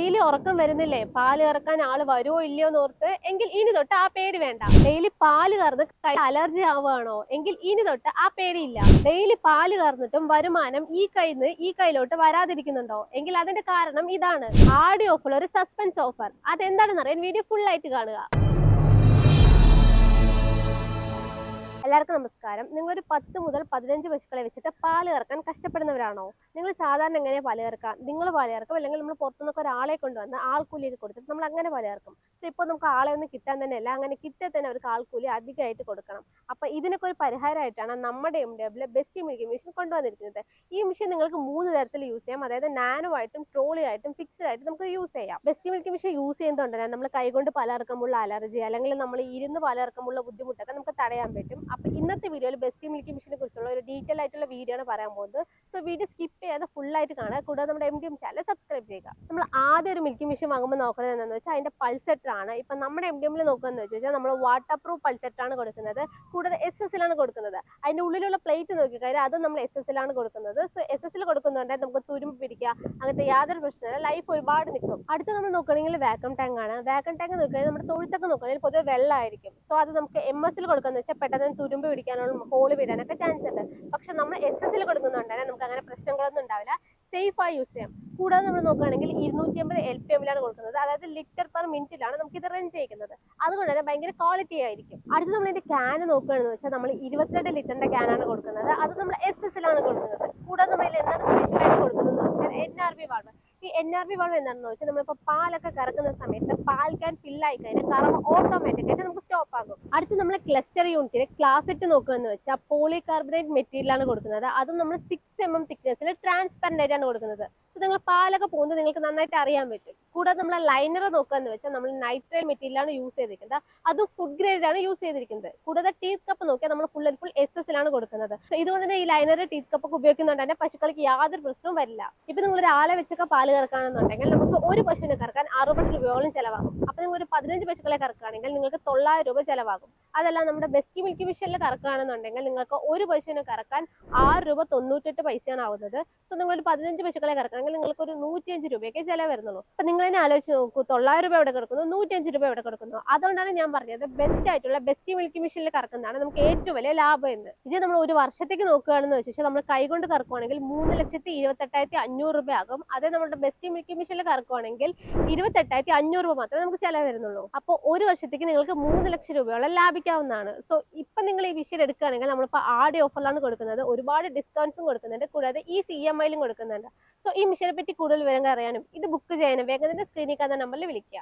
Daily ഉറക്കം വരുന്നില്ലേ? പാല് കറക്കാൻ ആള് വരുമോ ഇല്ലയോ എന്നോർത്ത് എങ്കിൽ ഇനി തൊട്ട് ആ പേര് വേണ്ട. ഡെയിലി പാല് കറന്ന് അലർജി ആവുകയാണോ എങ്കിൽ ഇനി തൊട്ട് ആ പേരില്ല. ഡെയിലി പാല് കറന്നിട്ടും വരുമാനം ഈ കയ്യിൽ ഈ കയ്യിലോട്ട് വരാതിരിക്കുന്നുണ്ടോ എങ്കിൽ അതിന്റെ കാരണം ഇതാണ്. ആടി ഓഫർ, ഒരു സസ്പെൻസ് ഓഫർ. അതെന്താണെന്ന് അറിയാൻ വീഡിയോ ഫുൾ ആയിട്ട് കാണുക. എല്ലാവർക്കും നമസ്കാരം. നിങ്ങളൊരു 10 മുതൽ 15 പശുക്കളെ വെച്ചിട്ട് പാല് കറക്കാൻ കഷ്ടപ്പെടുന്നവരാണോ? നിങ്ങൾ സാധാരണ എങ്ങനെയാണ് പാല് കറക്കാം? നിങ്ങൾ പാല് കറക്കും, അല്ലെങ്കിൽ നമ്മൾ പുറത്തുനിന്നൊക്കെ ഒരാളെ കൊണ്ടുവന്ന് ആൾക്കൂലിയൊക്കെ കൊടുത്തിട്ട് നമ്മൾ അങ്ങനെ പാല് കറക്കും. പക്ഷെ ഇപ്പോൾ നമുക്ക് ആളെ ഒന്നും കിട്ടാൻ തന്നെയല്ല, അങ്ങനെ കിട്ടിയാൽ തന്നെ അവർക്ക് ആൾക്കൂലി അധികമായിട്ട് കൊടുക്കണം. അപ്പോൾ ഇതിനൊക്കെ ഒരു പരിഹാരമായിട്ടാണ് നമ്മുടെ എംഡബ്ല്യു ബെസ്റ്റ് മിൽക്കിംഗ് മെഷീൻ കൊണ്ടുവന്നിരിക്കുന്നത്. ഈ മെഷീൻ നിങ്ങൾക്ക് 3 തരത്തിൽ യൂസ് ചെയ്യാം. അതായത് നാനോ ആയിട്ടും ട്രോളി ആയിട്ടും ഫിക്സ്ഡ് ആയിട്ടും നമുക്ക് യൂസ് ചെയ്യാം. ബെസ്റ്റ് മിൽക്കിംഗ് മെഷീൻ യൂസ് ചെയ്യുന്നതുകൊണ്ടല്ലേ നമ്മൾ കൈകൊണ്ട് പാലിറക്കുമ്പോൾ അലർജി, അല്ലെങ്കിൽ നമ്മൾ ഇരുന്ന് പാലിറക്കുമ്പോൾ ബുദ്ധിമുട്ടൊക്കെ നമുക്ക് തടയാൻ പറ്റും. അപ്പോൾ ഇന്നത്തെ വീഡിയോയിൽ ബെസ്റ്റ് മിൽക്കിംഗ് മെഷീനെ കുറിച്ചുള്ള ഒരു ഡീറ്റെയിൽ ആയിട്ടുള്ള വീഡിയോ ആണ് പറയാൻ പോകുന്നത്. സോ വീഡിയോ സ്കിപ്പ് ചെയ്യാതെ ഫുൾ ആയിട്ട് കാണുക. കൂടാതെ നമ്മുടെ MDM ചാനൽ സബ്സ്ക്രൈബ് ചെയ്യുക. നമ്മൾ ആദ്യം ഒരു മിൽക്കിംഗ് മെഷീൻ വാങ്ങുമ്പോൾ നോക്കുന്നത് എന്താണെന്ന് വെച്ചാൽ അതിന്റെ പൾസെറ്റർ ആണ്. ഇപ്പം നമ്മുടെ MDMൽ നോക്കുകയെന്ന് വെച്ചാൽ നമ്മൾ വാട്ടർ പ്രൂഫ് പൾസെറ്റർ ആണ് കൊടുക്കുന്നത്. കൂടാതെ SS ലാണ് കൊടുക്കുന്നത്. അതിന്റെ ഉള്ളിലുള്ള പ്ലേറ്റ് നോക്കിക്കഴിഞ്ഞാൽ അത് നമ്മൾ SS ലാണ് കൊടുക്കുന്നത്. സോ SS കൊടുക്കുന്നുണ്ട് നമുക്ക് തുരുമ്പ് പിടിക്കുക, അങ്ങനത്തെ യാതൊരു പ്രശ്നമില്ല, ലൈഫ് ഒരുപാട് നിൽക്കും. അടുത്ത് നമ്മൾ നോക്കുകയാണെങ്കിൽ വാക്വം ടാങ്ക് ആണ്. വാക്വം ടാങ്ക് നോക്കുകയാണെങ്കിൽ നമ്മുടെ തൊഴുത്തൊക്കെ നോക്കുകയാണെങ്കിൽ പൊതുവെ വെള്ളമായിരിക്കും. സോ അത് നമുക്ക് MS കൊടുക്കുന്നത് വെച്ചാൽ പെട്ടെന്ന് തുരുമ്പ് പിടിക്കാനുള്ള ഹോള് വരാനൊക്കെ ചാൻസ് ഉണ്ട്. പക്ഷെ നമ്മൾ SS കൊടുക്കുന്നുണ്ടെങ്കിൽ നമുക്ക് അങ്ങനെ പ്രശ്നങ്ങളൊന്നും ഉണ്ടാവില്ല, സേഫ് ആയി യൂസ് ചെയ്യാം. കൂടാതെ നമ്മൾ നോക്കുകയാണെങ്കിൽ 250 LPM കൊടുക്കുന്നത്. അതായത് ലിറ്റർ പെർ മിനിറ്റിലാണ് നമുക്ക് ഇത് റൺ ചെയ്യുന്നത്. അതുകൊണ്ട് തന്നെ ഭയങ്കര ക്വാളിറ്റി ആയിരിക്കും. അടുത്ത് നമ്മൾ ഇതിന്റെ ക്യാൻ നോക്കുകയാണെന്ന് വെച്ചാൽ നമ്മൾ 22 ലിറ്ററിന്റെ ക്യാനാണ് കൊടുക്കുന്നത്. അത് നമ്മൾ SS കൊടുക്കുന്നത്. കൂടാതെ നമ്മൾ എന്താണ് സ്പെഷ്യൽ ആയിട്ട് കൊടുക്കുന്നത് വെച്ചാൽ NRV വാൾവ്. ഈ NRV വാൾവ് എന്താണെന്ന് വെച്ചാൽ നമ്മളിപ്പോൾ പാലൊക്കെ കറക്കുന്ന സമയത്ത് പാൽ ക്യാൻ ഫില്ലായി കഴിഞ്ഞാൽ കറവ ഓട്ടോമാറ്റിക് ആയിട്ട് നമുക്ക് സ്റ്റോപ്പ് ആകും. അടുത്ത് നമ്മൾ ക്ലസ്റ്റർ യൂണിറ്റിൽ ക്ലാസെറ്റ് നോക്കുകയെന്ന് വെച്ചാൽ പോളികാർബണേറ്റ് മെറ്റീരിയൽ ആണ് കൊടുക്കുന്നത്. അതും നമ്മൾ 6 mm തിക്നെസ്സിൽ ട്രാൻസ്പെറന്റ് ആയിട്ടാണ് കൊടുക്കുന്നത്. സോ നിങ്ങൾ പാലൊക്കെ പോകുന്നത് നിങ്ങൾക്ക് നന്നായിട്ട് അറിയാൻ പറ്റും. കൂടാതെ നമ്മൾ ലൈനർ നോക്കുകയെന്ന് വെച്ചാൽ നമ്മൾ നൈട്രൈൽ മെറ്റീരിയൽ ആണ് യൂസ് ചെയ്തിരിക്കുന്നത്. അതും ഫുഡ് ഗ്രേഡ് ആണ് യൂസ് ചെയ്തിരിക്കുന്നത്. കൂടാതെ ടീത്ത് കപ്പ് നോക്കിയാൽ നമ്മൾ ഫുൾ SS ലാണ് കൊടുക്കുന്നത്. സോ ഇതുകൊണ്ട് തന്നെ ഈ ലൈനർ ടീത്ത് കപ്പ് ഒക്കെ ഉപയോഗിക്കുന്നുണ്ട് തന്നെ പശുക്കൾക്ക് യാതൊരു പ്രശ്നവും വരില്ല. ഇപ്പൊ നിങ്ങൾ ഒരാളെ വെച്ചൊക്കെ പാല് കറക്കുകയാണെന്നുണ്ടെങ്കിൽ നമുക്ക് ഒരു പശുവിനെ കറക്കാൻ 60 രൂപയോളം ചിലവാകും. അപ്പൊ നിങ്ങൾ ഒരു 15 പശുക്കളെ കറക്കുകയാണെങ്കിൽ നിങ്ങൾക്ക് 900 രൂപ ചിലവാകും. അതല്ല നമ്മുടെ ബെസ്റ്റ് മിൽക്കി മെഷീനിൽ കറക്കുകയാണെന്നുണ്ടെങ്കിൽ നിങ്ങൾക്ക് ഒരു പശുവിനെ കറക്കാൻ 6 രൂപ 98 പൈസയാണ് ആവുന്നത്. സോ നിങ്ങൾ ഒരു 15 പശുക്കളെ കറക്കുകയാണെങ്കിൽ നിങ്ങൾക്ക് ഒരു 105 രൂപയൊക്കെ ചിലവ് വരുന്നുള്ളൂ. അപ്പൊ നിങ്ങൾ തന്നെ ആലോചിച്ച് നോക്കൂ, 900 രൂപ എവിടെ കിടക്കുന്നു, 105 രൂപ എവിടെ കിടക്കുന്നു. അതുകൊണ്ടാണ് ഞാൻ പറഞ്ഞത് ബെസ്റ്റ് ആയിട്ടുള്ള ബെസ്റ്റ് മിൽക്കി മെഷീനിൽ കറക്കുന്നതാണ് നമുക്ക് ഏറ്റവും വലിയ ലാഭം എന്ന്. ഇത് നമ്മൾ ഒരു വർഷത്തേക്ക് നോക്കുകയാണെന്ന് വെച്ചാൽ നമ്മൾ കൈകൊണ്ട് കറക്കുവാണെങ്കിൽ 3,28,500 രൂപ ആകും. അതേ നമ്മുടെ ബെസ്റ്റ് മിൽക്കി മെഷീനിൽ കറക്കുവാണെങ്കിൽ 28,500 രൂപ മാത്രമേ നമുക്ക് ചിലവ് വരുന്നുള്ളൂ. അപ്പോൾ ഒരു വർഷത്തേക്ക് നിങ്ങൾക്ക് 3 ലക്ഷം രൂപയോളം ലാഭിക്കാവുന്നതാണ്. സോ ഇപ്പൊ നിങ്ങൾ ഈ വിഷയം എടുക്കുകയാണെങ്കിൽ നമ്മളിപ്പോൾ ആടി ഓഫറിലാണ് കൊടുക്കുന്നത്. ഒരുപാട് ഡിസ്കൗണ്ട്സും കൊടുക്കുന്നുണ്ട്. കൂടാതെ ഈ CMI യിലും കൊടുക്കുന്നുണ്ട്. സോ ഈ മെഷീനെ പറ്റി കൂടുതൽ വിവരങ്ങൾ അറിയാനും ഇത് ബുക്ക് ചെയ്യാനും വേഗം തന്നെ സ്ക്രീനിൽ കാണുന്ന നമ്പറിൽ വിളിക്കുക.